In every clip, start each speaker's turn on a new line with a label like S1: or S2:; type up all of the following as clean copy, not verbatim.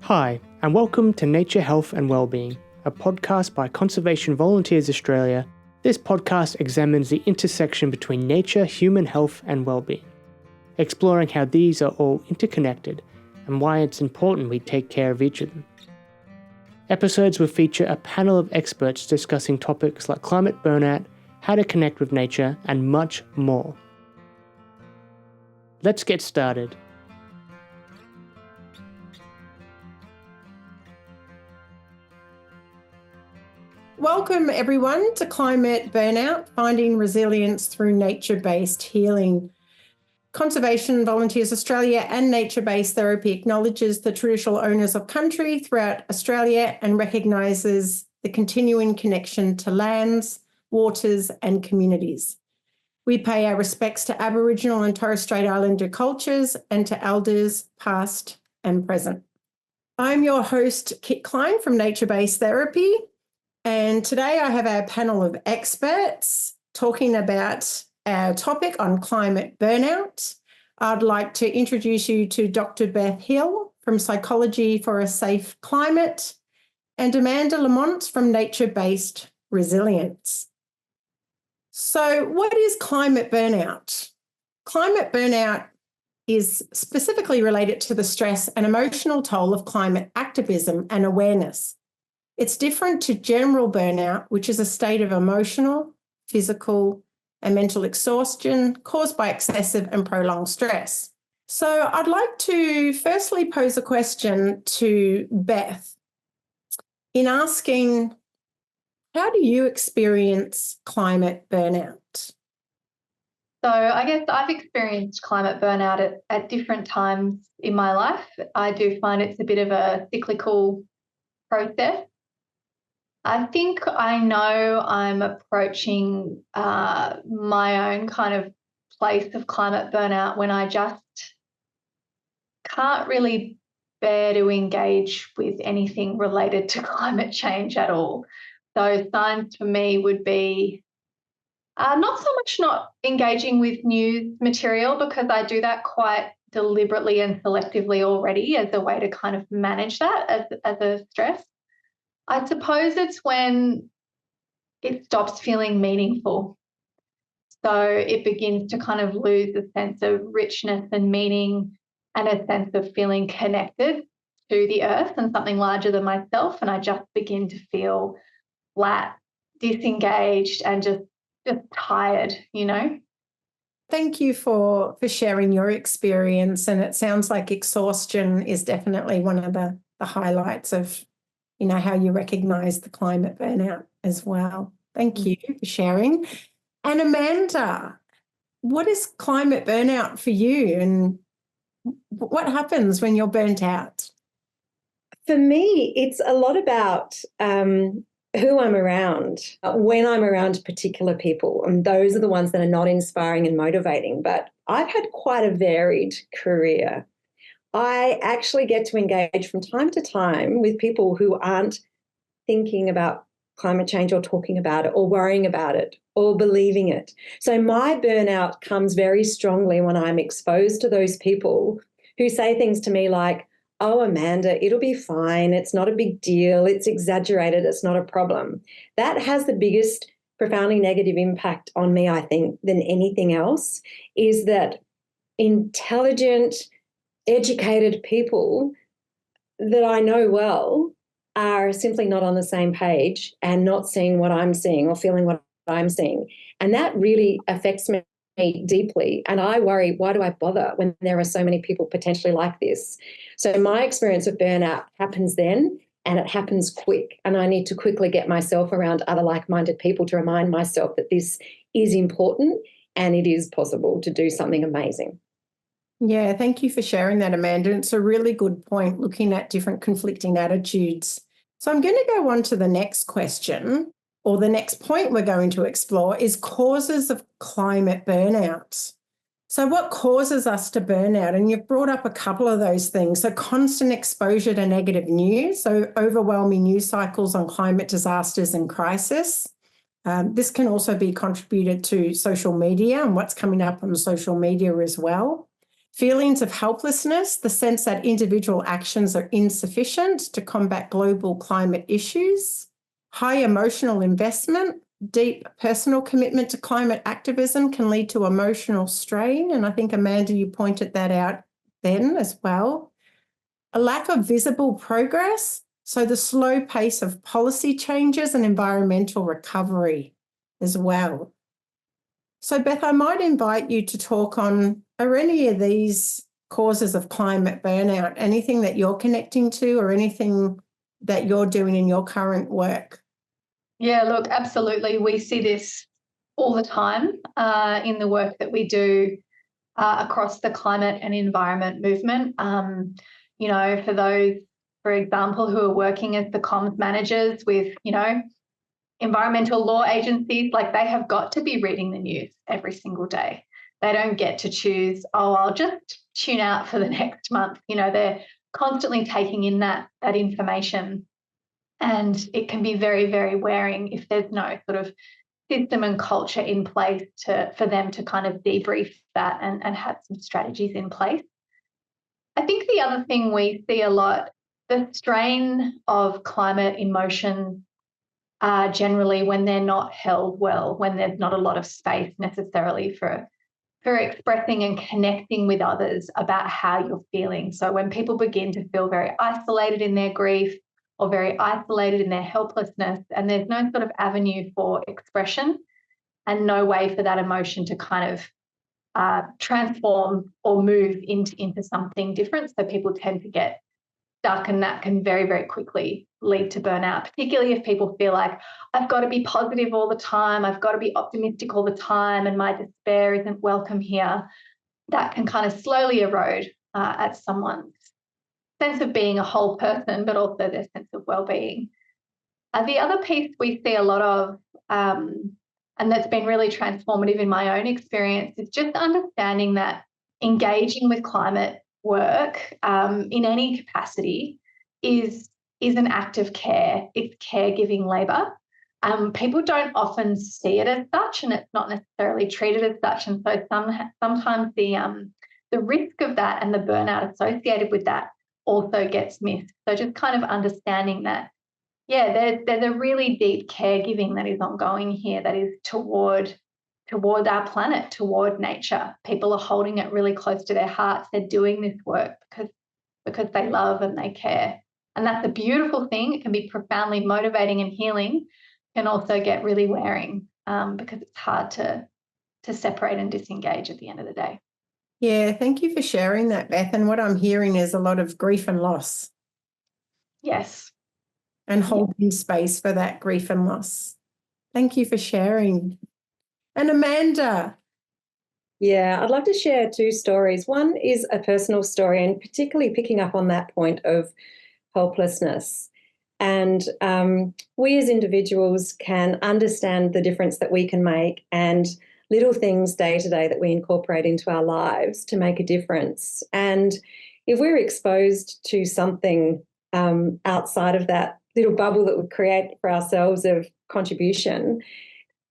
S1: Hi, and welcome to Nature, Health and Wellbeing, a podcast by Conservation Volunteers Australia. This podcast examines the intersection between nature, human health and wellbeing, exploring how these are all interconnected and why it's important we take care of each of them. Episodes will feature a panel of experts discussing topics like climate burnout, how to connect with nature, and much more. Let's get started.
S2: Welcome everyone to Climate Burnout, Finding Resilience Through Nature-Based Healing. Conservation Volunteers Australia and Nature-Based Therapy acknowledges the traditional owners of country throughout Australia and recognises the continuing connection to lands, waters and communities. We pay our respects to Aboriginal and Torres Strait Islander cultures and to elders past and present. I'm your host, Kit Klein from Nature-Based Therapy. And today I have our panel of experts talking about our topic on climate burnout. I'd like to introduce you to Dr. Beth Hill from Psychology for a Safe Climate and Amanda Lamont from Nature-Based Resilience. So what is climate burnout? Climate burnout is specifically related to the stress and emotional toll of climate activism and awareness. It's different to general burnout, which is a state of emotional, physical, and mental exhaustion caused by excessive and prolonged stress. So I'd like to firstly pose a question to Beth in asking, how do you experience climate burnout?
S3: So I guess I've experienced climate burnout at different times in my life. I do find it's a bit of a cyclical process. I think I know I'm approaching my own kind of place of climate burnout when I just can't really bear to engage with anything related to climate change at all. So signs for me would be not so much not engaging with news material, because I do that quite deliberately and selectively already as a way to kind of manage that as a stress. I suppose it's when it stops feeling meaningful. So it begins to kind of lose a sense of richness and meaning and a sense of feeling connected to the earth and something larger than myself. And I just begin to feel flat, disengaged and just tired, you know.
S2: Thank you for sharing your experience. And it sounds like exhaustion is definitely one of the highlights of how you recognise the climate burnout as well. Thank you for sharing. And Amanda, what is climate burnout for you and what happens when you're burnt out?
S4: For me, it's a lot about who I'm around, when I'm around particular people, and those are the ones that are not inspiring and motivating. But I've had quite a varied career. I actually get to engage from time to time with people who aren't thinking about climate change or talking about it or worrying about it or believing it. So my burnout comes very strongly when I'm exposed to those people who say things to me like, oh, Amanda, it'll be fine. It's not a big deal. It's exaggerated. It's not a problem. That has the biggest profoundly negative impact on me, I think, than anything else, is that intelligent, educated people that I know well are simply not on the same page and not seeing what I'm seeing or feeling what I'm seeing. And that really affects me deeply. And I worry, why do I bother when there are so many people potentially like this? So my experience of burnout happens then, and it happens quick. And I need to quickly get myself around other like-minded people to remind myself that this is important and it is possible to do something amazing.
S2: Yeah, thank you for sharing that, Amanda. It's a really good point, looking at different conflicting attitudes. So I'm going to go on to the next question, or the next point we're going to explore is causes of climate burnout. So what causes us to burn out? And you've brought up a couple of those things. So constant exposure to negative news, so overwhelming news cycles on climate disasters and crisis. This can also be contributed to social media and what's coming up on social media as well. Feelings of helplessness, the sense that individual actions are insufficient to combat global climate issues. High emotional investment, deep personal commitment to climate activism can lead to emotional strain. And I think, Amanda, you pointed that out then as well. A lack of visible progress, so the slow pace of policy changes and environmental recovery as well. So, Beth, I might invite you to talk on, are any of these causes of climate burnout anything that you're connecting to or anything that you're doing in your current work?
S3: Yeah, look, absolutely. We see this all the time in the work that we do across the climate and environment movement. For those, for example, who are working as the comms managers with, environmental law agencies, like they have got to be reading the news every single day. They don't get to choose, I'll just tune out for the next month. They're constantly taking in that information. And it can be very, very wearing if there's no sort of system and culture in place for them to kind of debrief that and have some strategies in place. I think the other thing we see a lot, the strain of climate emotions generally when they're not held well, when there's not a lot of space necessarily for expressing and connecting with others about how you're feeling. So when people begin to feel very isolated in their grief or very isolated in their helplessness, and there's no sort of avenue for expression and no way for that emotion to kind of transform or move into something different. So people tend to get stuck, and that can very, very quickly lead to burnout, particularly if people feel like I've got to be positive all the time, I've got to be optimistic all the time, and my despair isn't welcome here. That can kind of slowly erode at someone's sense of being a whole person, but also their sense of well-being. The other piece we see a lot of, and that's been really transformative in my own experience, is just understanding that engaging with climate work in any capacity is an act of care. It's caregiving labour. People don't often see it as such, and it's not necessarily treated as such. And so sometimes the risk of that and the burnout associated with that also gets missed. So just kind of understanding that, yeah, there's a really deep caregiving that is ongoing here that is toward our planet, toward nature. People are holding it really close to their hearts. They're doing this work because they love and they care. And that's a beautiful thing. It can be profoundly motivating and healing. It can also get really wearing because it's hard to separate and disengage at the end of the day.
S2: Yeah, thank you for sharing that, Beth. And what I'm hearing is a lot of grief and loss.
S3: Yes.
S2: And holding space for that grief and loss. Thank you for sharing. And Amanda.
S4: Yeah, I'd love to share two stories. One is a personal story, and particularly picking up on that point of helplessness. And we as individuals can understand the difference that we can make and little things day to day that we incorporate into our lives to make a difference. And if we're exposed to something outside of that little bubble that we create for ourselves of contribution,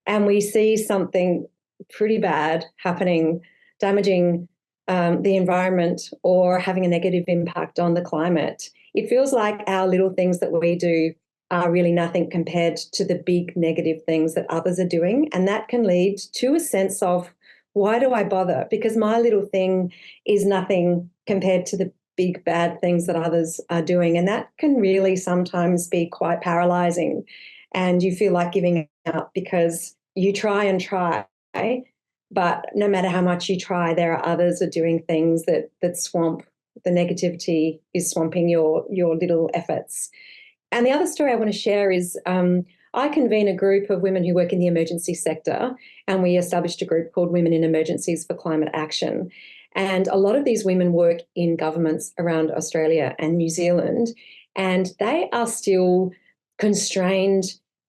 S4: and we see something pretty bad happening, damaging the environment or having a negative impact on the climate, it feels like our little things that we do are really nothing compared to the big negative things that others are doing. And that can lead to a sense of, why do I bother? Because my little thing is nothing compared to the big bad things that others are doing. And that can really sometimes be quite paralyzing. And you feel like giving up because you try and try, but no matter how much you try, there are others are doing things that swamp. The negativity is swamping your little efforts. And the other story I want to share is I convene a group of women who work in the emergency sector, and we established a group called Women in Emergencies for Climate Action. And a lot of these women work in governments around Australia and New Zealand, and they are still constrained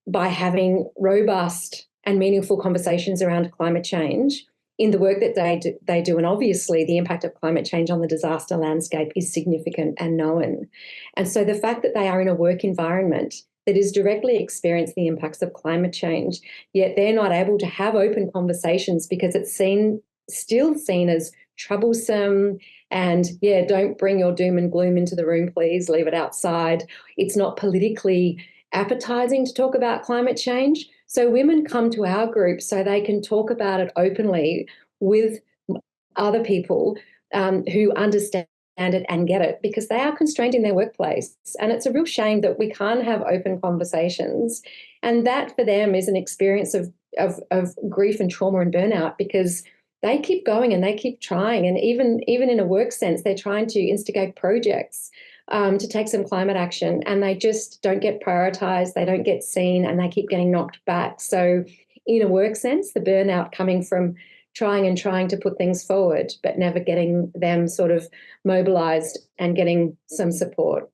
S4: by having robust and meaningful conversations around climate change in the work that they do. And obviously the impact of climate change on the disaster landscape is significant and known. And so the fact that they are in a work environment that is directly experiencing the impacts of climate change, yet they're not able to have open conversations because it's still seen as troublesome, and don't bring your doom and gloom into the room, please, leave it outside. It's not politically appetizing to talk about climate change. So women come to our group so they can talk about it openly with other people who understand it and get it, because they are constrained in their workplace. And it's a real shame that we can't have open conversations. And that for them is an experience of grief and trauma and burnout, because they keep going and they keep trying. And even in a work sense, they're trying to instigate projects to take some climate action, and they just don't get prioritized, they don't get seen, and they keep getting knocked back. So in a work sense, the burnout coming from trying to put things forward, but never getting them sort of mobilized and getting some support.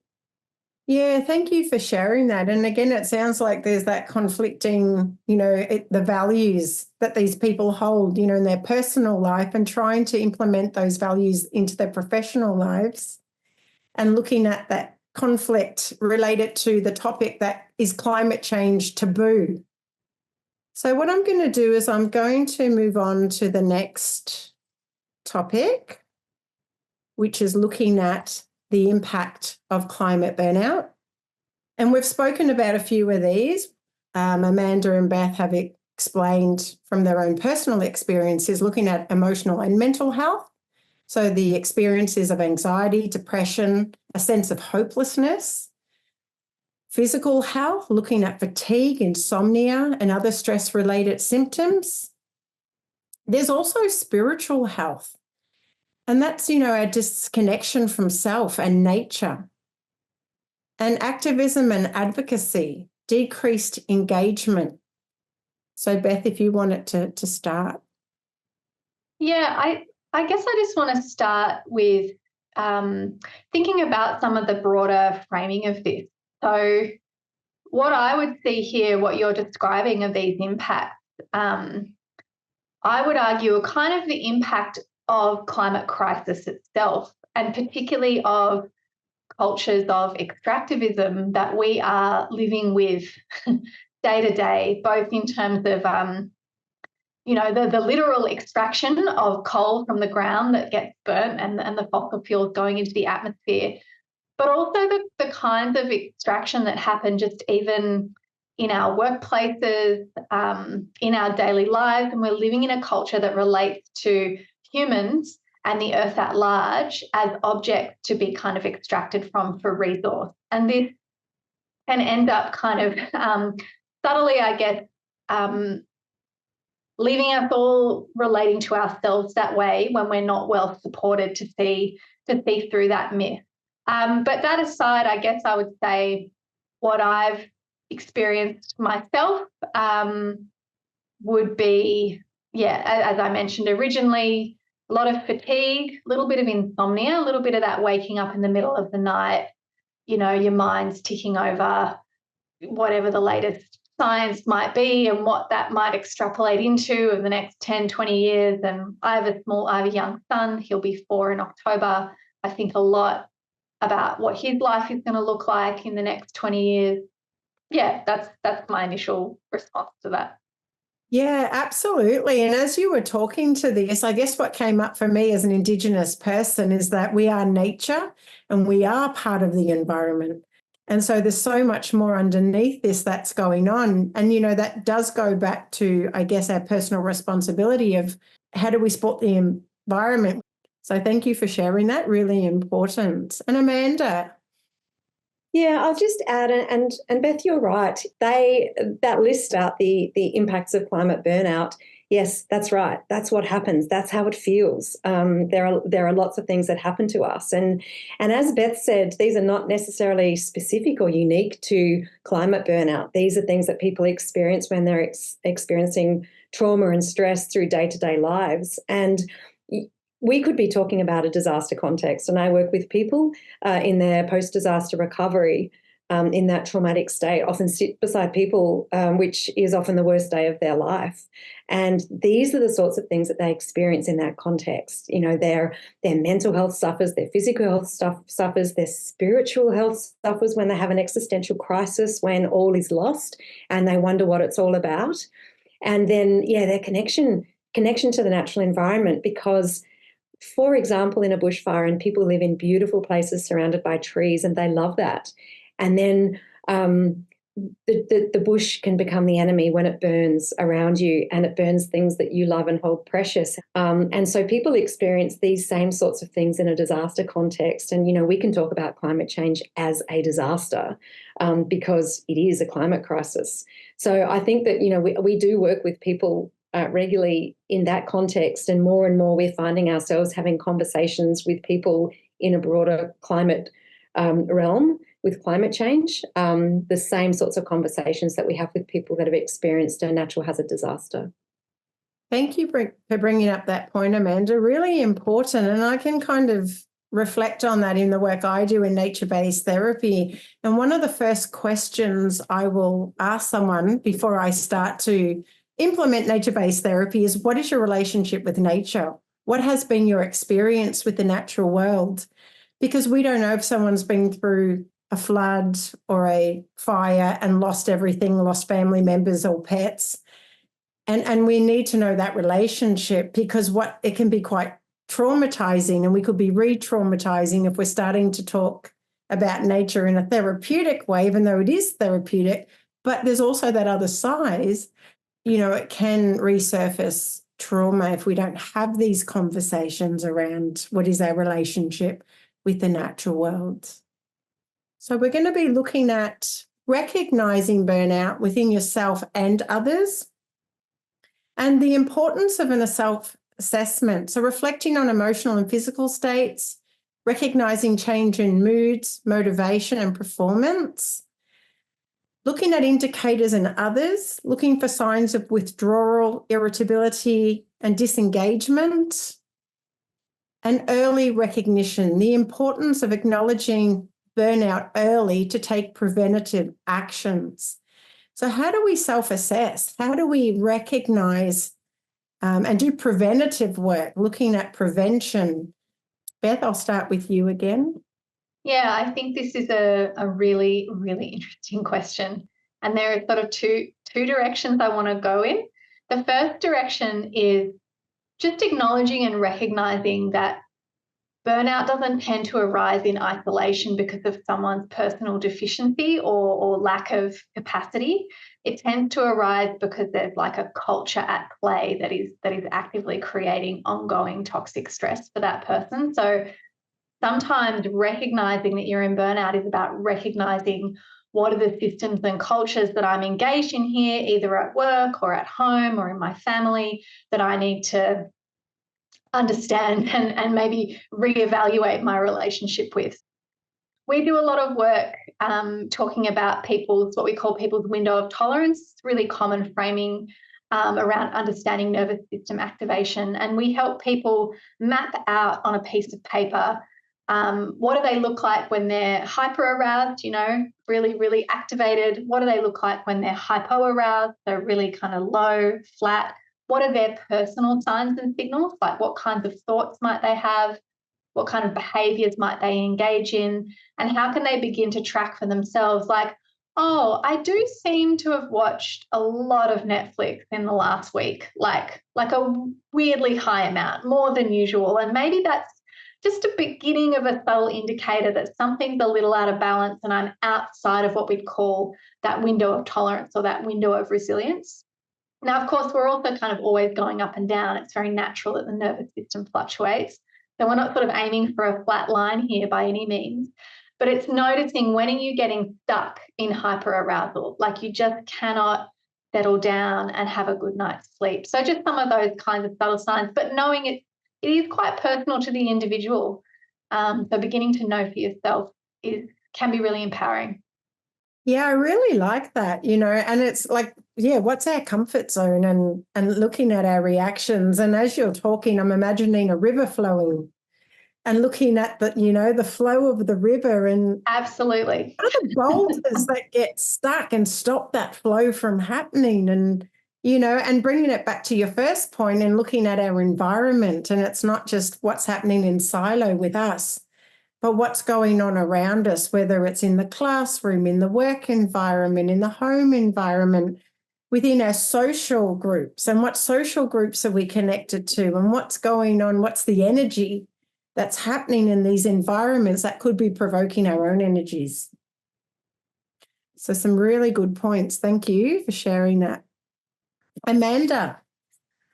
S2: Yeah, thank you for sharing that. And again, it sounds like there's that conflicting, the values that these people hold, in their personal life, and trying to implement those values into their professional lives, and looking at that conflict related to the topic that is climate change taboo. So what I'm going to do is I'm going to move on to the next topic, which is looking at the impact of climate burnout. And we've spoken about a few of these. Amanda and Beth have explained from their own personal experiences looking at emotional and mental health. So the experiences of anxiety, depression, a sense of hopelessness. Physical health, looking at fatigue, insomnia, and other stress-related symptoms. There's also spiritual health, and that's, our disconnection from self and nature. And activism and advocacy, decreased engagement. So, Beth, if you wanted to start.
S3: Yeah, I guess I just want to start with thinking about some of the broader framing of this. So what I would see here, what you're describing of these impacts, I would argue are kind of the impact of climate crisis itself, and particularly of cultures of extractivism that we are living with day to day, both in terms of, the literal extraction of coal from the ground that gets burnt and the fossil fuels going into the atmosphere, but also the kinds of extraction that happen just even in our workplaces, in our daily lives. And we're living in a culture that relates to humans and the earth at large as objects to be kind of extracted from for resource. And this can end up kind of subtly, I guess, leaving us all relating to ourselves that way when we're not well supported to see through that myth. But that aside, I guess I would say what I've experienced myself would be, as I mentioned originally, a lot of fatigue, a little bit of insomnia, a little bit of that waking up in the middle of the night, your mind's ticking over whatever the latest science might be and what that might extrapolate into in the next 10, 20 years. And I have a young son, he'll be 4 in October. I think a lot about what his life is going to look like in the next 20 years. Yeah, that's my initial response to that.
S2: Yeah, absolutely. And as you were talking to this, I guess what came up for me as an Indigenous person is that we are nature and we are part of the environment. And so there's so much more underneath this that's going on. And, that does go back to, I guess, our personal responsibility of how do we support the environment. So thank you for sharing that. Really important. And Amanda.
S4: Yeah, I'll just add, and Beth, you're right. That list out the impacts of climate burnout. Yes, that's right. That's what happens. That's how it feels. There are lots of things that happen to us, and as Beth said, these are not necessarily specific or unique to climate burnout. These are things that people experience when they're experiencing trauma and stress through day-to-day lives. And we could be talking about a disaster context, and I work with people in their post-disaster recovery in that traumatic state, often sit beside people, which is often the worst day of their life. And these are the sorts of things that they experience in that context. Their mental health suffers, their physical health suffers, their spiritual health suffers when they have an existential crisis, when all is lost and they wonder what it's all about. And then, their connection to the natural environment, because for example, in a bushfire, and people live in beautiful places surrounded by trees, and they love that. And then the bush can become the enemy when it burns around you, and it burns things that you love and hold precious. And so people experience these same sorts of things in a disaster context. And, we can talk about climate change as a disaster because it is a climate crisis. So I think that, we do work with people regularly in that context, and more we're finding ourselves having conversations with people in a broader climate realm with climate change, the same sorts of conversations that we have with people that have experienced a natural hazard disaster.
S2: Thank you for bringing up that point, Amanda. Really important. And I can kind of reflect on that in the work I do in nature-based therapy. And one of the first questions I will ask someone before I start to implement nature-based therapy is, what is your relationship with nature? What has been your experience with the natural world? Because we don't know if someone's been through a flood or a fire and lost everything, lost family members or pets. And we need to know that relationship, because it can be quite traumatizing, and we could be re-traumatizing if we're starting to talk about nature in a therapeutic way, even though it is therapeutic. But there's also that other side, it can resurface trauma if we don't have these conversations around what is our relationship with the natural world. So we're going to be looking at recognizing burnout within yourself and others, and the importance of a self-assessment. So reflecting on emotional and physical states, recognizing change in moods, motivation and performance, looking at indicators in others, looking for signs of withdrawal, irritability and disengagement, and early recognition, the importance of acknowledging burnout early to take preventative actions. So how do we self-assess? How do we recognize and do preventative work, looking at prevention? Beth, I'll start with you again.
S3: Yeah, I think this is a really, really interesting question. And there are sort of two directions I want to go in. The first direction is just acknowledging and recognizing that burnout doesn't tend to arise in isolation because of someone's personal deficiency or lack of capacity. It tends to arise because there's like a culture at play that is actively creating ongoing toxic stress for that person. So sometimes recognizing that you're in burnout is about recognizing what are the systems and cultures that I'm engaged in here, either at work or at home or in my family, that I need to understand and maybe reevaluate my relationship with. We do a lot of work talking about what we call people's window of tolerance. It's really common framing around understanding nervous system activation. And we help people map out on a piece of paper what do they look like when they're hyper-aroused, really, really activated? What do they look like when they're hypo-aroused, so really kind of low, flat? What are their personal signs and signals? Like what kinds of thoughts might they have? What kind of behaviours might they engage in? And how can they begin to track for themselves? Like, oh, I do seem to have watched a lot of Netflix in the last week, like a weirdly high amount, more than usual. And maybe that's just a beginning of a subtle indicator that something's a little out of balance and I'm outside of what we'd call that window of tolerance or that window of resilience. Now, of course, we're also kind of always going up and down. It's very natural that the nervous system fluctuates. So we're not sort of aiming for a flat line here by any means, but it's noticing when are you getting stuck in hyperarousal, like you just cannot settle down and have a good night's sleep. So just some of those kinds of subtle signs, but knowing it is quite personal to the individual. So beginning to know for yourself can be really empowering.
S2: Yeah, I really like that, and it's like, what's our comfort zone and looking at our reactions. And as you're talking, I'm imagining a river flowing and looking at the flow of the river and
S3: absolutely
S2: what are the boulders that get stuck and stop that flow from happening. And and bringing it back to your first point and looking at our environment, and it's not just what's happening in silo with us, but what's going on around us, whether it's in the classroom, in the work environment, in the home environment, within our social groups, and what social groups are we connected to, and what's going on, what's the energy that's happening in these environments that could be provoking our own energies. So some really good points. Thank you for sharing that. Amanda.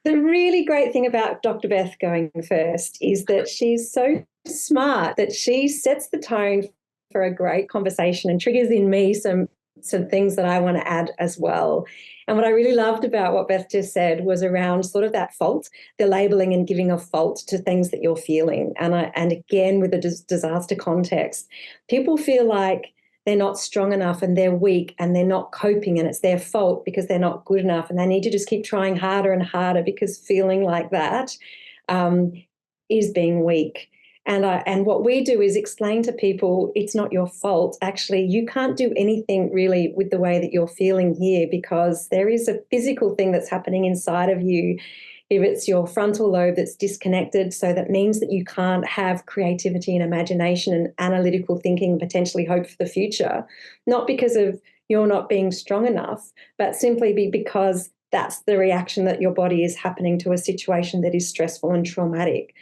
S4: The really great thing about Dr. Beth going first is that she's so smart that she sets the tone for a great conversation and triggers in me some things that I want to add as well. And what I really loved about what Beth just said was around sort of that fault, the labeling and giving a fault to things that you're feeling. And again, with the disaster context, people feel like they're not strong enough and they're weak and they're not coping and it's their fault because they're not good enough and they need to just keep trying harder and harder because feeling like that is being weak. And what we do is explain to people it's not your fault. Actually, you can't do anything really with the way that you're feeling here because there is a physical thing that's happening inside of you. If it's your frontal lobe that's disconnected, so that means that you can't have creativity and imagination and analytical thinking, potentially hope for the future, not because of you're not being strong enough, but simply because that's the reaction that your body is happening to a situation that is stressful and traumatic.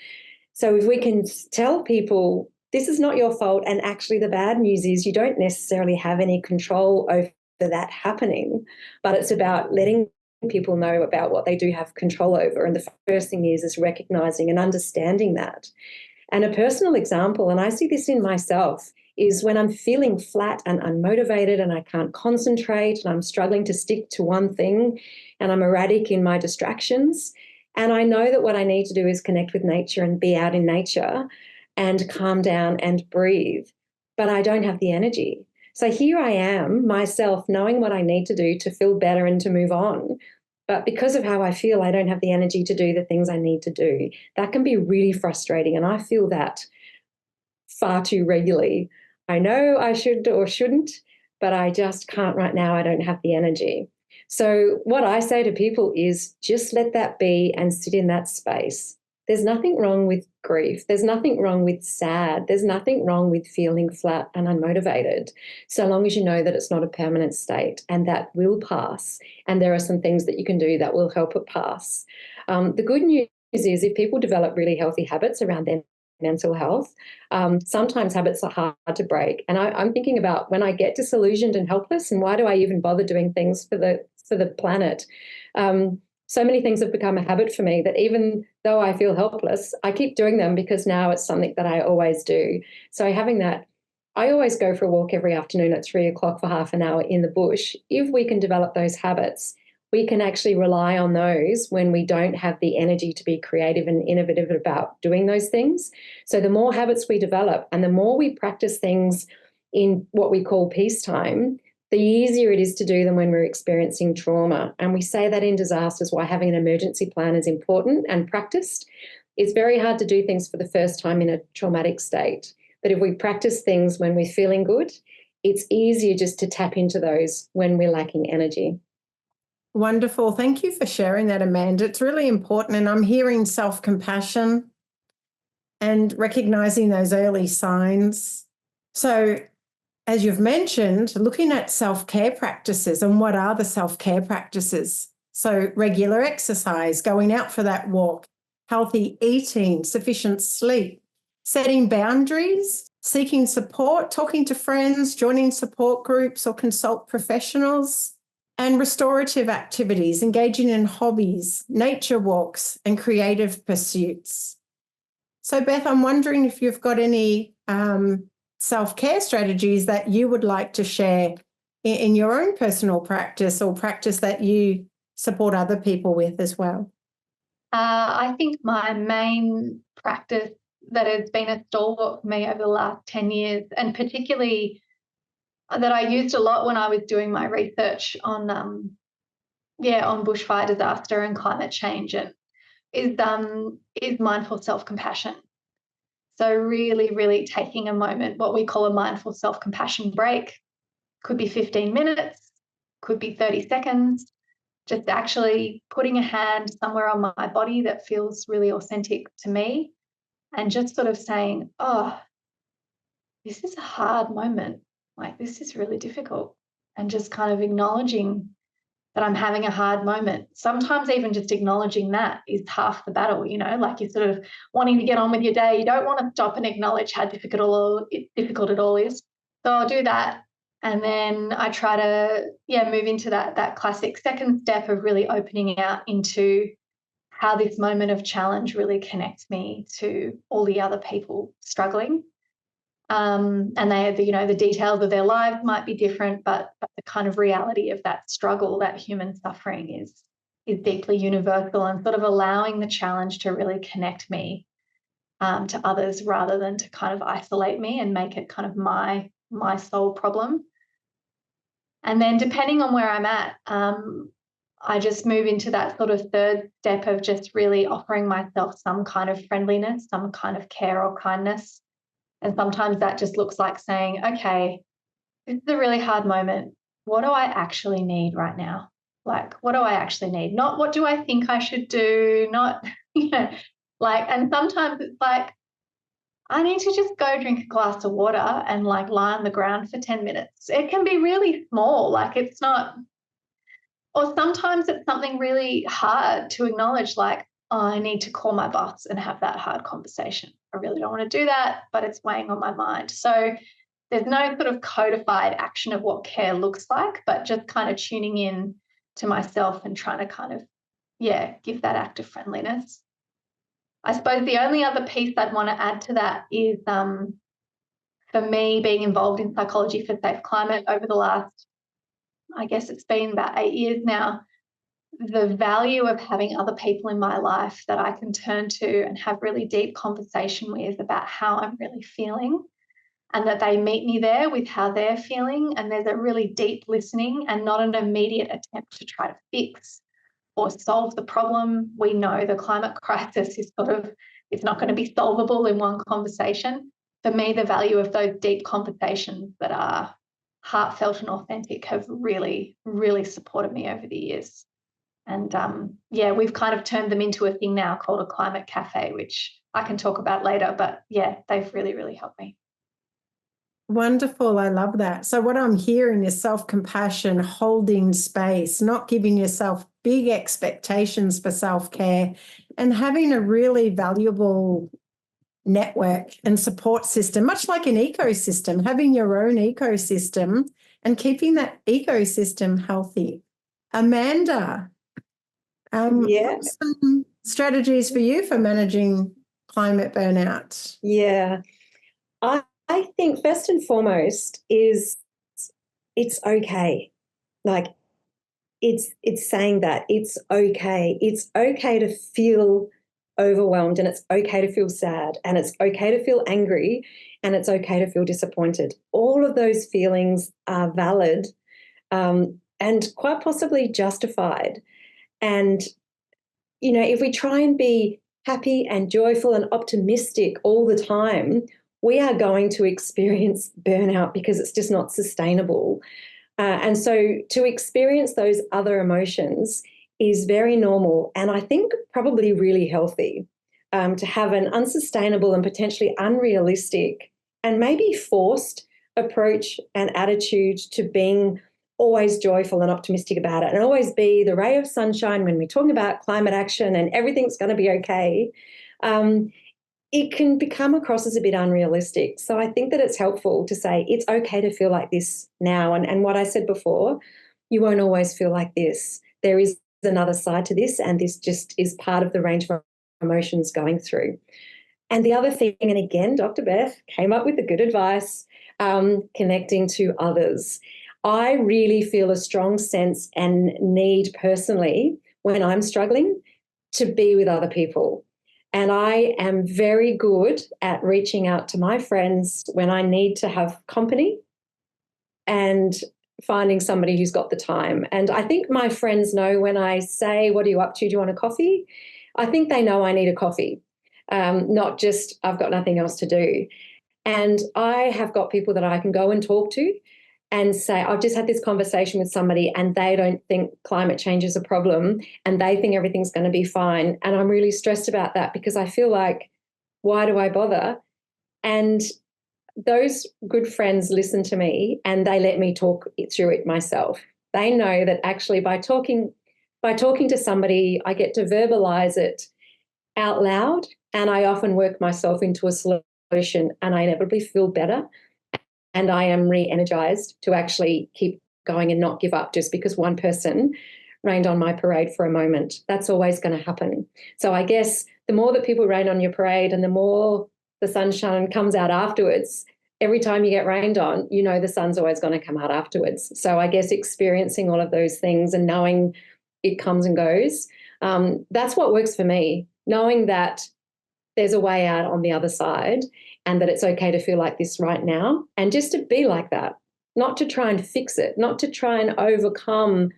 S4: So if we can tell people this is not your fault, and actually the bad news is you don't necessarily have any control over that happening, but it's about letting people know about what they do have control over. And the first thing is recognizing and understanding that. And a personal example, and I see this in myself, is when I'm feeling flat and unmotivated and I can't concentrate and I'm struggling to stick to one thing and I'm erratic in my distractions. And I know that what I need to do is connect with nature and be out in nature and calm down and breathe, but I don't have the energy. So here I am, myself, knowing what I need to do to feel better and to move on. But because of how I feel, I don't have the energy to do the things I need to do. That can be really frustrating. And I feel that far too regularly. I know I should or shouldn't, but I just can't right now. I don't have the energy. So what I say to people is just let that be and sit in that space. There's nothing wrong with grief. There's nothing wrong with sad. There's nothing wrong with feeling flat and unmotivated, so long as you know that it's not a permanent state and that will pass. And there are some things that you can do that will help it pass. The good news is if people develop really healthy habits around their mental health, sometimes habits are hard to break. And I'm thinking about when I get disillusioned and helpless, and why do I even bother doing things for the planet? So many things have become a habit for me that even though I feel helpless, I keep doing them because now it's something that I always do. So having that, I always go for a walk every afternoon at 3:00 for half an hour in the bush. If we can develop those habits, we can actually rely on those when we don't have the energy to be creative and innovative about doing those things. So the more habits we develop and the more we practice things in what we call peacetime, the easier it is to do them when we're experiencing trauma. And we say that in disasters, why having an emergency plan is important and practiced. It's very hard to do things for the first time in a traumatic state. But if we practice things when we're feeling good, it's easier just to tap into those when we're lacking energy.
S2: Wonderful. Thank you for sharing that, Amanda. It's really important. And I'm hearing self-compassion and recognizing those early signs. So, as you've mentioned, looking at self-care practices and what are the self-care practices? So regular exercise, going out for that walk, healthy eating, sufficient sleep, setting boundaries, seeking support, talking to friends, joining support groups or consult professionals, and restorative activities, engaging in hobbies, nature walks, and creative pursuits. So, Beth, I'm wondering if you've got any self-care strategies that you would like to share in your own personal practice or practice that you support other people with as well.
S3: I think my main practice that has been a stalwart for me over the last 10 years, and particularly that I used a lot when I was doing my research on bushfire disaster and climate change, and is mindful self-compassion. So really, really taking a moment, what we call a mindful self-compassion break. Could be 15 minutes, could be 30 seconds, just actually putting a hand somewhere on my body that feels really authentic to me and just sort of saying, oh, this is a hard moment. Like, this is really difficult. And just kind of acknowledging that I'm having a hard moment. Sometimes even just acknowledging that is half the battle, you know, like you're sort of wanting to get on with your day. You don't want to stop and acknowledge how difficult it all is. So I'll do that. And then I try to, move into that classic second step of really opening out into how this moment of challenge really connects me to all the other people struggling. And the details of their lives might be different, but the kind of reality of that struggle, that human suffering is deeply universal, and sort of allowing the challenge to really connect me to others rather than to kind of isolate me and make it kind of my sole problem. And then depending on where I'm at, I just move into that sort of third step of just really offering myself some kind of friendliness, some kind of care or kindness. And sometimes that just looks like saying, okay, this is a really hard moment. What do I actually need right now? Like, what do I actually need? Not what do I think I should do, not, and sometimes it's like, I need to just go drink a glass of water and like lie on the ground for 10 minutes. It can be really small, like it's not, or sometimes it's something really hard to acknowledge, like, oh, I need to call my boss and have that hard conversation. I really don't want to do that, but it's weighing on my mind. So there's no sort of codified action of what care looks like, but just kind of tuning in to myself and trying to kind of, give that act of friendliness. I suppose the only other piece I'd want to add to that is for me being involved in psychology for safe climate over the last, I guess it's been about 8 years now, the value of having other people in my life that I can turn to and have really deep conversation with about how I'm really feeling, and that they meet me there with how they're feeling, and there's a really deep listening and not an immediate attempt to try to fix or solve the problem. We know the climate crisis is it's not going to be solvable in one conversation. For me, the value of those deep conversations that are heartfelt and authentic have really, really supported me over the years. And we've kind of turned them into a thing now called a climate cafe, which I can talk about later, but they've really, really helped me.
S2: Wonderful. I love that. So what I'm hearing is self-compassion, holding space, not giving yourself big expectations for self-care, and having a really valuable network and support system, much like an ecosystem, having your own ecosystem and keeping that ecosystem healthy. Amanda, what's some strategies for you for managing climate burnout?
S4: Yeah. I think first and foremost is it's okay. Like it's saying that it's okay. It's okay to feel overwhelmed, and it's okay to feel sad, and it's okay to feel angry, and it's okay to feel disappointed. All of those feelings are valid and quite possibly justified. And, if we try and be happy and joyful and optimistic all the time, we are going to experience burnout because it's just not sustainable. And so to experience those other emotions is very normal, and I think probably really healthy. To have an unsustainable and potentially unrealistic and maybe forced approach and attitude to being always joyful and optimistic about it, and always be the ray of sunshine when we're talking about climate action and everything's going to be okay, it can become across as a bit unrealistic. So I think that it's helpful to say it's okay to feel like this now. And what I said before, you won't always feel like this. There is another side to this, and this just is part of the range of emotions going through. And the other thing, and again, Dr. Beth came up with the good advice, connecting to others. I really feel a strong sense and need personally when I'm struggling to be with other people. And I am very good at reaching out to my friends when I need to have company and finding somebody who's got the time. And I think my friends know when I say, what are you up to? Do you want a coffee? I think they know I need a coffee, not just I've got nothing else to do. And I have got people that I can go and talk to and say, I've just had this conversation with somebody and they don't think climate change is a problem and they think everything's going to be fine. And I'm really stressed about that because I feel like, why do I bother? And those good friends listen to me and they let me talk through it myself. They know that actually by talking to somebody, I get to verbalize it out loud, and I often work myself into a solution, and I inevitably feel better, and I am re-energized to actually keep going and not give up just because one person rained on my parade for a moment. That's always going to happen. So I guess the more that people rain on your parade and the more the sunshine comes out afterwards, every time you get rained on, you know the sun's always going to come out afterwards. So I guess experiencing all of those things and knowing it comes and goes, that's what works for me, knowing that there's a way out on the other side and that it's okay to feel like this right now and just to be like that, not to try and fix it, not to try and overcome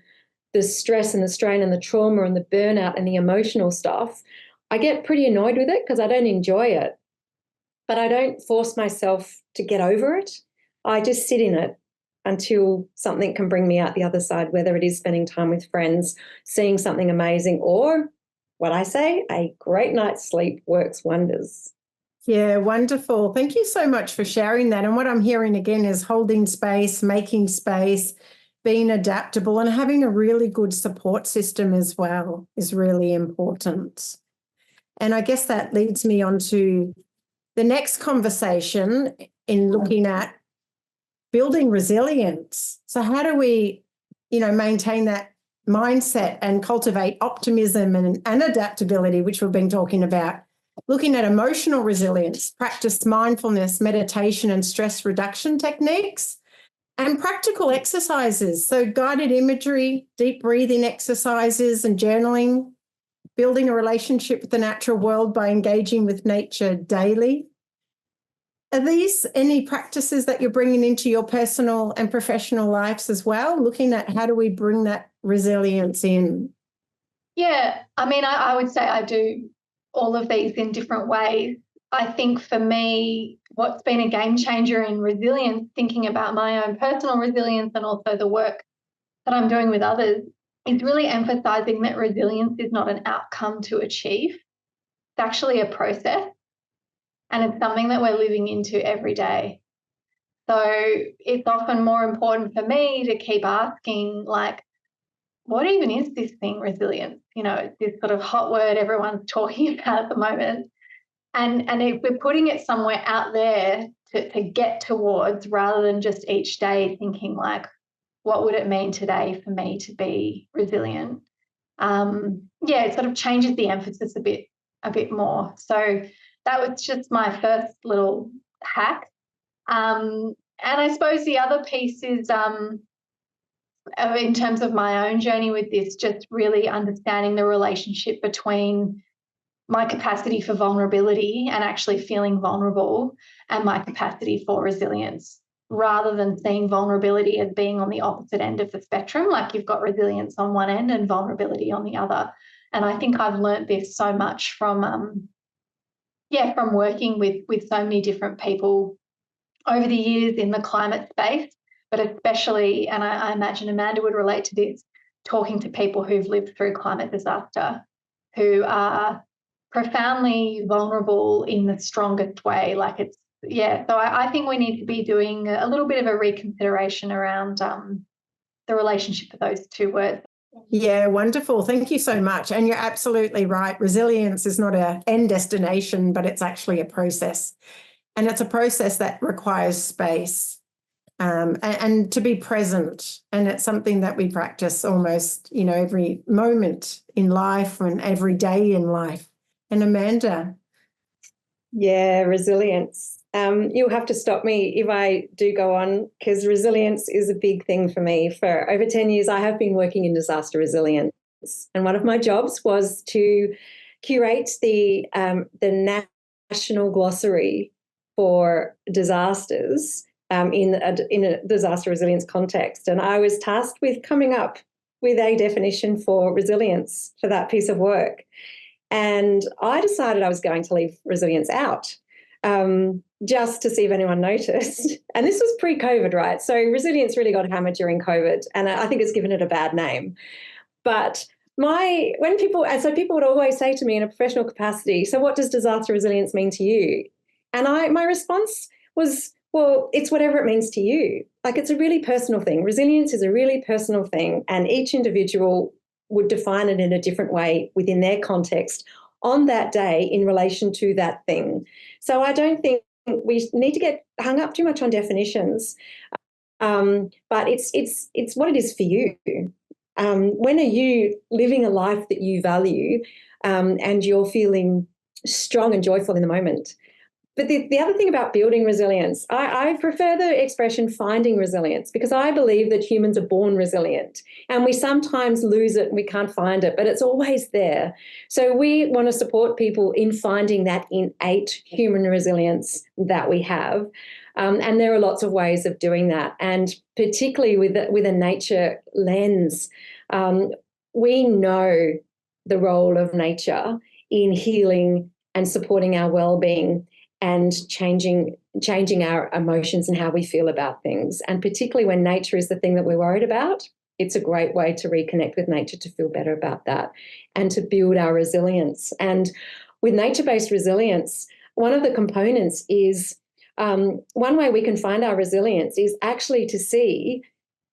S4: the stress and the strain and the trauma and the burnout and the emotional stuff. I get pretty annoyed with it because I don't enjoy it, but I don't force myself to get over it. I just sit in it until something can bring me out the other side, whether it is spending time with friends, seeing something amazing, or what I say, a great night's sleep works wonders.
S2: Yeah, wonderful. Thank you so much for sharing that. And what I'm hearing again is holding space, making space, being adaptable, and having a really good support system as well is really important. And I guess that leads me on to the next conversation in looking at building resilience. So how do we, maintain that mindset and cultivate optimism and adaptability, which we've been talking about? Looking at emotional resilience, practice mindfulness, meditation, and stress reduction techniques, and practical exercises. So guided imagery, deep breathing exercises, and journaling, building a relationship with the natural world by engaging with nature daily. Are these any practices that you're bringing into your personal and professional lives as well? Looking at how do we bring that resilience in?
S3: Yeah, I mean, I would say I do all of these in different ways. I think for me, what's been a game changer in resilience, thinking about my own personal resilience and also the work that I'm doing with others, is really emphasizing that resilience is not an outcome to achieve. It's actually a process, and it's something that we're living into every day. So it's often more important for me to keep asking, like, what even is this thing, resilience? It's this sort of hot word everyone's talking about at the moment. And if we're putting it somewhere out there to get towards, rather than just each day thinking like, what would it mean today for me to be resilient? It sort of changes the emphasis a bit more. So that was just my first little hack. And I suppose the other piece is, in terms of my own journey with this, just really understanding the relationship between my capacity for vulnerability and actually feeling vulnerable and my capacity for resilience, rather than seeing vulnerability as being on the opposite end of the spectrum, like you've got resilience on one end and vulnerability on the other. And I think I've learned this so much from working with so many different people over the years in the climate space, but especially, and I imagine Amanda would relate to this, talking to people who've lived through climate disaster, who are profoundly vulnerable in the strongest way. So I think we need to be doing a little bit of a reconsideration around the relationship of those two words.
S2: Yeah, wonderful. Thank you so much. And you're absolutely right. Resilience is not an end destination, but it's actually a process. And it's a process that requires space and to be present. And it's something that we practice almost, every moment in life and every day in life. And Amanda?
S4: Yeah, resilience. You'll have to stop me if I do go on, because resilience is a big thing for me. For over 10 years, I have been working in disaster resilience. And one of my jobs was to curate the national glossary for disasters in a disaster resilience context. And I was tasked with coming up with a definition for resilience for that piece of work. And I decided I was going to leave resilience out just to see if anyone noticed. And this was pre-COVID, right? So resilience really got hammered during COVID, and I think it's given it a bad name. But people would always say to me in a professional capacity, so what does disaster resilience mean to you? And my response was, Well, it's whatever it means to you. Like, it's a really personal thing. Resilience is a really personal thing, and each individual would define it in a different way within their context on that day in relation to that thing. So I don't think we need to get hung up too much on definitions, but it's what it is for you. When are you living a life that you value, and you're feeling strong and joyful in the moment? But the other thing about building resilience, I prefer the expression finding resilience, because I believe that humans are born resilient, and we sometimes lose it and we can't find it, but it's always there. So we want to support people in finding that innate human resilience that we have. And there are lots of ways of doing that. And particularly with a nature lens, we know the role of nature in healing and supporting our well-being and changing our emotions and how we feel about things. And particularly when nature is the thing that we're worried about, it's a great way to reconnect with nature, to feel better about that and to build our resilience. And with nature-based resilience, one of the components is, one way we can find our resilience is actually to see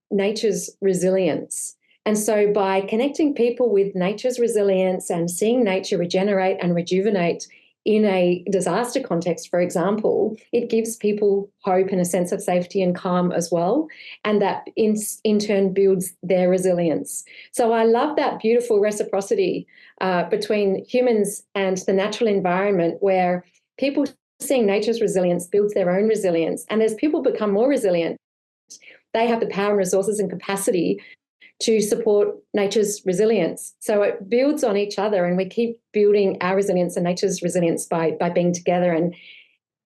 S4: nature's resilience. And so by connecting people with nature's resilience and seeing nature regenerate and rejuvenate in a disaster context, for example, it gives people hope and a sense of safety and calm as well. And that in turn builds their resilience. So I love that beautiful reciprocity between humans and the natural environment, where people seeing nature's resilience builds their own resilience. And as people become more resilient, they have the power and resources and capacity to support nature's resilience. So it builds on each other, and we keep building our resilience and nature's resilience by being together.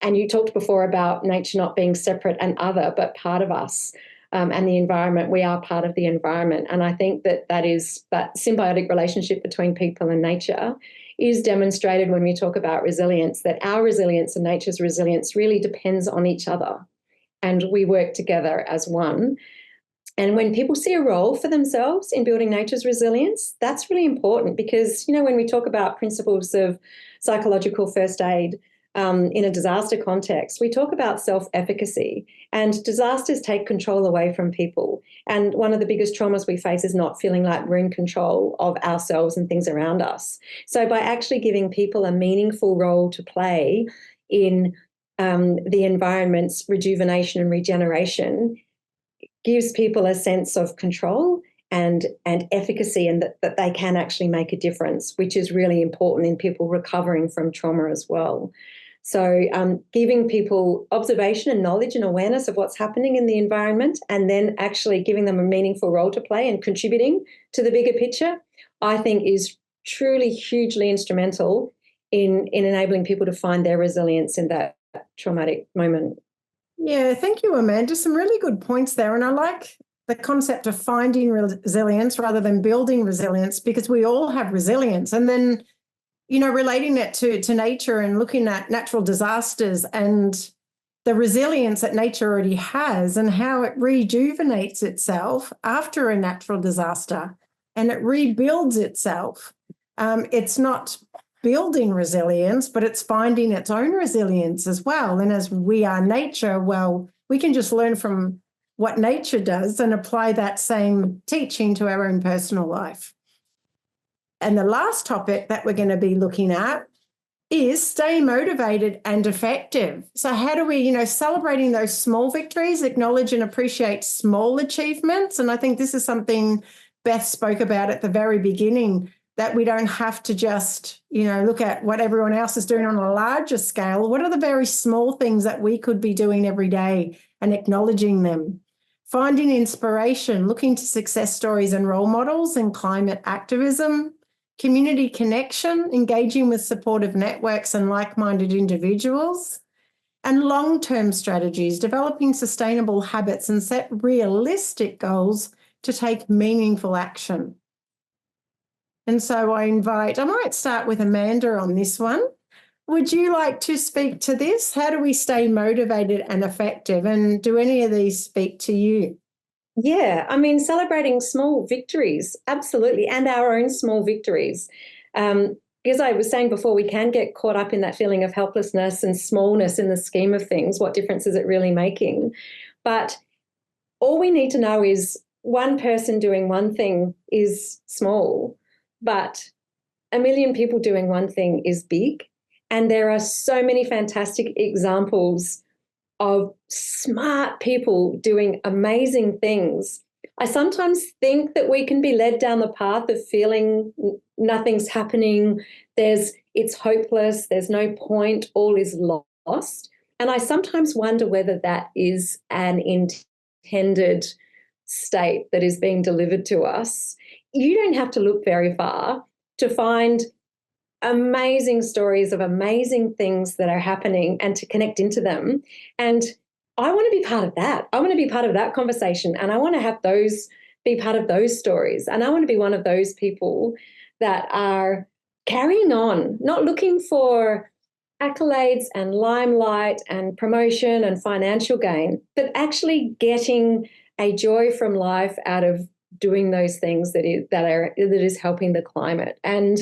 S4: And you talked before about nature not being separate and other, but part of us, and the environment. We are part of the environment. And I think that symbiotic relationship between people and nature is demonstrated when we talk about resilience, that our resilience and nature's resilience really depends on each other, and we work together as one. And when people see a role for themselves in building nature's resilience, that's really important, because, when we talk about principles of psychological first aid in a disaster context, we talk about self-efficacy, and disasters take control away from people. And one of the biggest traumas we face is not feeling like we're in control of ourselves and things around us. So by actually giving people a meaningful role to play in the environment's rejuvenation and regeneration, gives people a sense of control and efficacy, and that they can actually make a difference, which is really important in people recovering from trauma as well. So giving people observation and knowledge and awareness of what's happening in the environment, and then actually giving them a meaningful role to play and contributing to the bigger picture, I think is truly hugely instrumental in enabling people to find their resilience in that traumatic moment.
S2: Yeah, thank you, Amanda. Some really good points there. And I like the concept of finding resilience rather than building resilience, because we all have resilience. And then, relating it to nature and looking at natural disasters and the resilience that nature already has, and how it rejuvenates itself after a natural disaster and it rebuilds itself. It's not building resilience, but it's finding its own resilience as well. And as we are nature, well, we can just learn from what nature does and apply that same teaching to our own personal life. And the last topic that we're going to be looking at is stay motivated and effective. So how do we, celebrating those small victories, acknowledge and appreciate small achievements? And I think this is something Beth spoke about at the very beginning, that we don't have to just, look at what everyone else is doing on a larger scale. What are the very small things that we could be doing every day, and acknowledging them? Finding inspiration, looking to success stories and role models in climate activism. Community connection, engaging with supportive networks and like-minded individuals. And long-term strategies, developing sustainable habits and set realistic goals to take meaningful action. And so I might start with Amanda on this one. Would you like to speak to this? How do we stay motivated and effective? And do any of these speak to you?
S4: Yeah, celebrating small victories, absolutely, and our own small victories. because I was saying before, we can get caught up in that feeling of helplessness and smallness in the scheme of things. What difference is it really making? But all we need to know is one person doing one thing is small, but a million people doing one thing is big. And there are so many fantastic examples of smart people doing amazing things. I sometimes think that we can be led down the path of feeling nothing's happening, it's hopeless, there's no point, all is lost. And I sometimes wonder whether that is an intended state that is being delivered to us. You don't have to look very far to find amazing stories of amazing things that are happening and to connect into them. And I want to be part of that. I want to be part of that conversation, and I want to have those be part of those stories. And I want to be one of those people that are carrying on, not looking for accolades and limelight and promotion and financial gain, but actually getting a joy from life out of doing those things that is helping the climate. And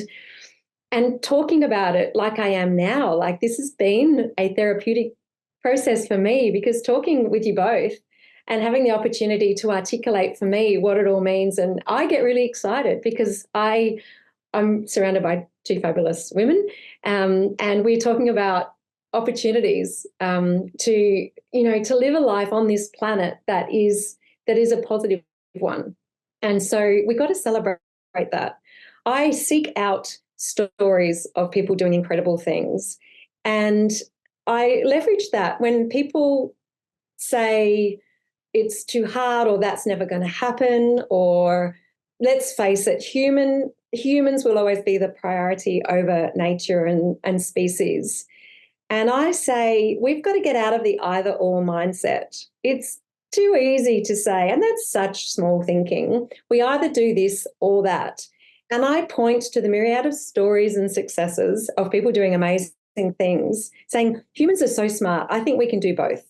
S4: talking about it like I am now, like this has been a therapeutic process for me, because talking with you both and having the opportunity to articulate for me what it all means. And I get really excited because I'm surrounded by two fabulous women, and we're talking about opportunities to live a life on this planet that is a positive one. And so we got to celebrate that. I seek out stories of people doing incredible things, and I leverage that when people say it's too hard or that's never going to happen, or let's face it, humans will always be the priority over nature and species. And I say we've got to get out of the either or mindset. It's too easy to say, and that's such small thinking. We either do this or that. And I point to the myriad of stories and successes of people doing amazing things, saying humans are so smart. I think we can do both.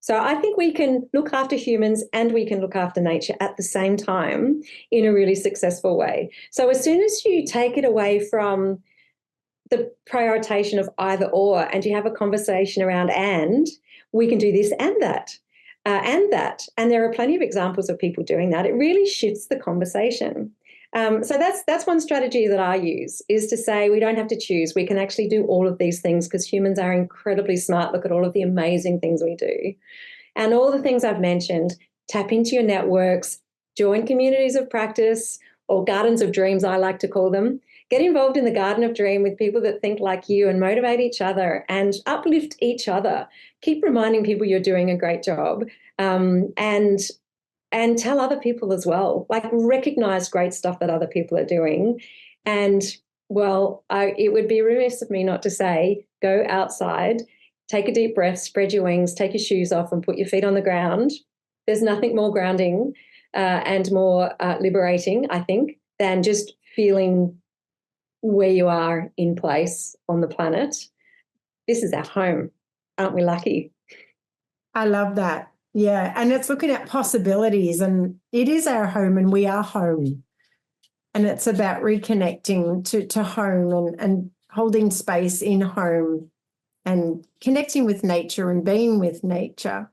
S4: So I think we can look after humans and we can look after nature at the same time in a really successful way. So as soon as you take it away from the prioritization of either or, and you have a conversation around and, we can do this and that, and that. And there are plenty of examples of people doing that. It really shifts the conversation. So that's one strategy that I use, is to say we don't have to choose. We can actually do all of these things because humans are incredibly smart. Look at all of the amazing things we do. And all the things I've mentioned, tap into your networks, join communities of practice, or gardens of dreams, I like to call them. Get involved in the garden of dream with people that think like you and motivate each other and uplift each other. Keep reminding people you're doing a great job, and tell other people as well, like recognize great stuff that other people are doing. And well, it would be remiss of me not to say, go outside, take a deep breath, spread your wings, take your shoes off and put your feet on the ground. There's nothing more grounding and more liberating, I think, than just feeling where you are in place on the planet. This is our home. Aren't we lucky?
S2: I love that. Yeah. And it's looking at possibilities, and it is our home and we are home. And it's about reconnecting to home and holding space in home and connecting with nature and being with nature.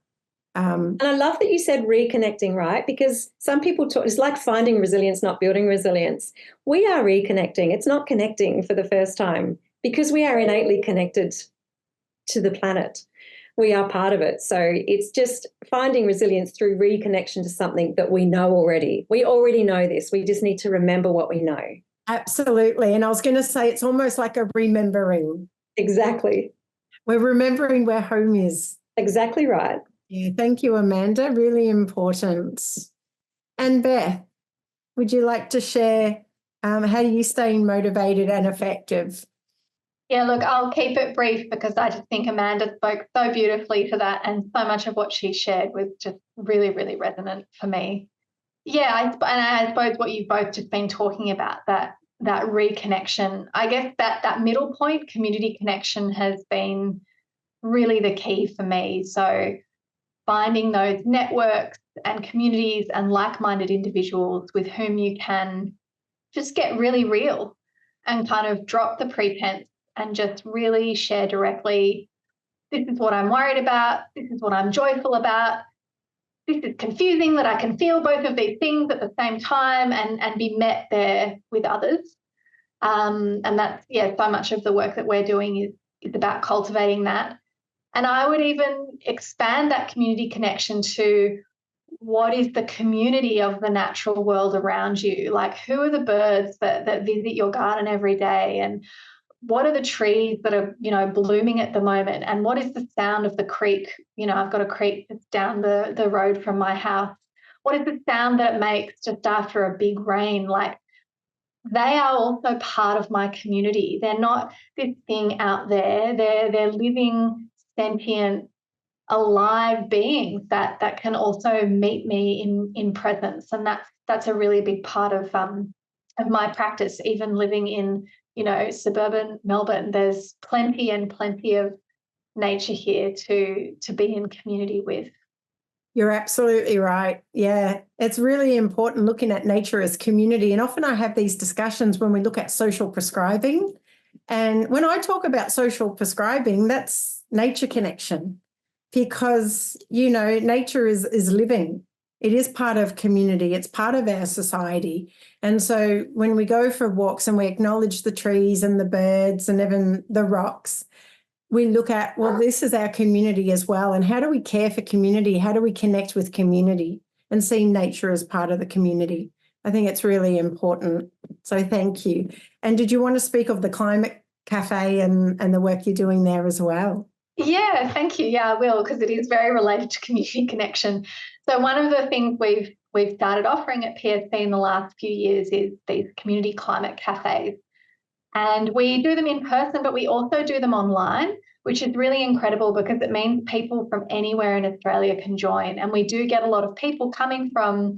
S4: And I love that you said reconnecting, right? Because some people talk, it's like finding resilience, not building resilience. We are reconnecting. It's not connecting for the first time, because we are innately connected to the planet. We are part of it. So it's just finding resilience through reconnection to something that we know already. We already know this. We just need to remember what we know.
S2: Absolutely. And I was going to say, it's almost like a remembering.
S4: Exactly.
S2: We're remembering where home is.
S4: Exactly right.
S2: Yeah, thank you, Amanda. Really important. And Beth, would you like to share how you stay motivated and effective?
S3: Yeah, look, I'll keep it brief because I just think Amanda spoke so beautifully to that, and so much of what she shared was just really, really resonant for me. Yeah, and I suppose what you've both just been talking about, that reconnection, I guess that middle point, community connection, has been really the key for me. So finding those networks and communities and like-minded individuals with whom you can just get really real and kind of drop the pretense and just really share directly, this is what I'm worried about, this is what I'm joyful about, this is confusing that I can feel both of these things at the same time, and be met there with others. And that's, so much of the work that we're doing is about cultivating that. And I would even expand that community connection to what is the community of the natural world around you? Like, who are the birds that visit your garden every day? And what are the trees that are, blooming at the moment? And what is the sound of the creek? I've got a creek that's down the road from my house. What is the sound that it makes just after a big rain? Like, they are also part of my community. They're not this thing out there. They're living, sentient, alive beings that can also meet me in presence. And that's a really big part of my practice. Even living in suburban Melbourne, there's plenty of nature here to be in community with.
S2: You're absolutely right. Yeah, it's really important looking at nature as community. And often I have these discussions when we look at social prescribing. And when I talk about social prescribing, that's nature connection, because, nature is living. It is part of community. It's part of our society. And so when we go for walks and we acknowledge the trees and the birds and even the rocks, we look at, well, this is our community as well. And how do we care for community? How do we connect with community and see nature as part of the community? I think it's really important. So thank you. And did you want to speak of the Climate Cafe and the work you're doing there as well?
S3: Yeah, thank you. Yeah, I will, because it is very related to community connection. So one of the things we've started offering at PSC in the last few years is these community climate cafes. And we do them in person, but we also do them online, which is really incredible because it means people from anywhere in Australia can join. And we do get a lot of people coming from,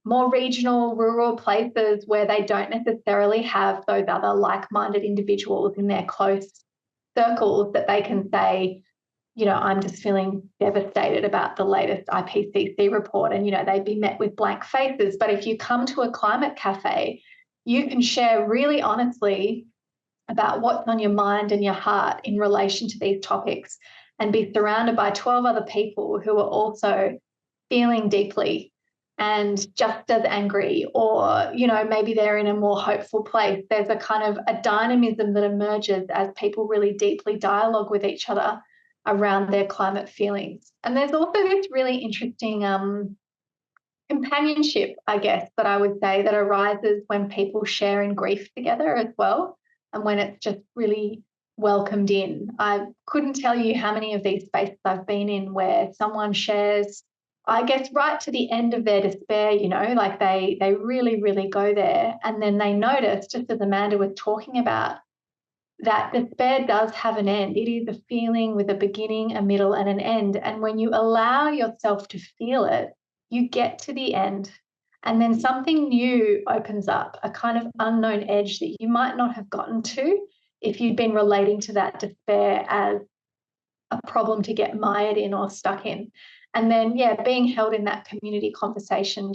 S3: more regional, rural places where they don't necessarily have those other like-minded individuals in their close circles that they can say, I'm just feeling devastated about the latest IPCC report, and, they'd be met with blank faces. But if you come to a climate cafe, you can share really honestly about what's on your mind and your heart in relation to these topics, and be surrounded by 12 other people who are also feeling deeply and just as angry, or, maybe they're in a more hopeful place. There's a kind of a dynamism that emerges as people really deeply dialogue with each other around their climate feelings. And there's also this really interesting companionship, I guess, that I would say that arises when people share in grief together as well, and when it's just really welcomed in. I couldn't tell you how many of these spaces I've been in where someone shares, I guess, right to the end of their despair, like they really, really go there. And then they notice, just as Amanda was talking about, that despair does have an end. It is a feeling with a beginning, a middle, and an end. And when you allow yourself to feel it, you get to the end. And then something new opens up, a kind of unknown edge that you might not have gotten to if you'd been relating to that despair as a problem to get mired in or stuck in. And then, being held in that community conversation,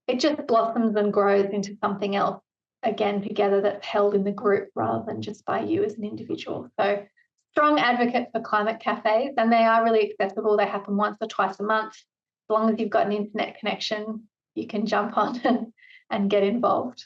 S3: it just blossoms and grows into something else, again, together, that's held in the group rather than just by you as an individual. So strong advocate for climate cafes, and they are really accessible. They happen once or twice a month. As long as you've got an internet connection, you can jump on and get involved.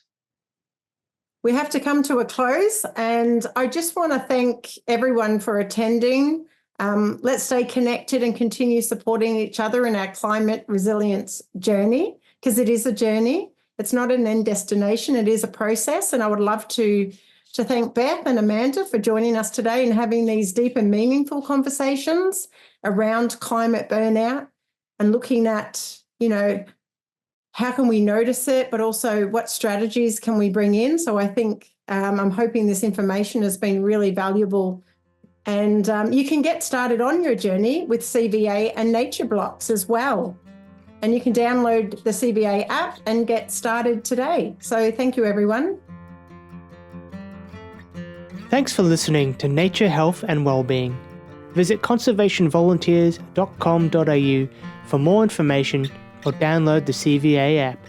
S2: We have to come to a close, and I just want to thank everyone for attending. Let's stay connected and continue supporting each other in our climate resilience journey, because it is a journey. It's not an end destination. It is a process. And I would love to thank Beth and Amanda for joining us today and having these deep and meaningful conversations around climate burnout and looking at, how can we notice it, but also what strategies can we bring in? So I think I'm hoping this information has been really valuable. And you can get started on your journey with CVA and nature blocks as well. And you can download the CVA app and get started today. So thank you, everyone.
S1: Thanks for listening to Nature, Health and Wellbeing. Visit conservationvolunteers.com.au for more information or download the CVA app.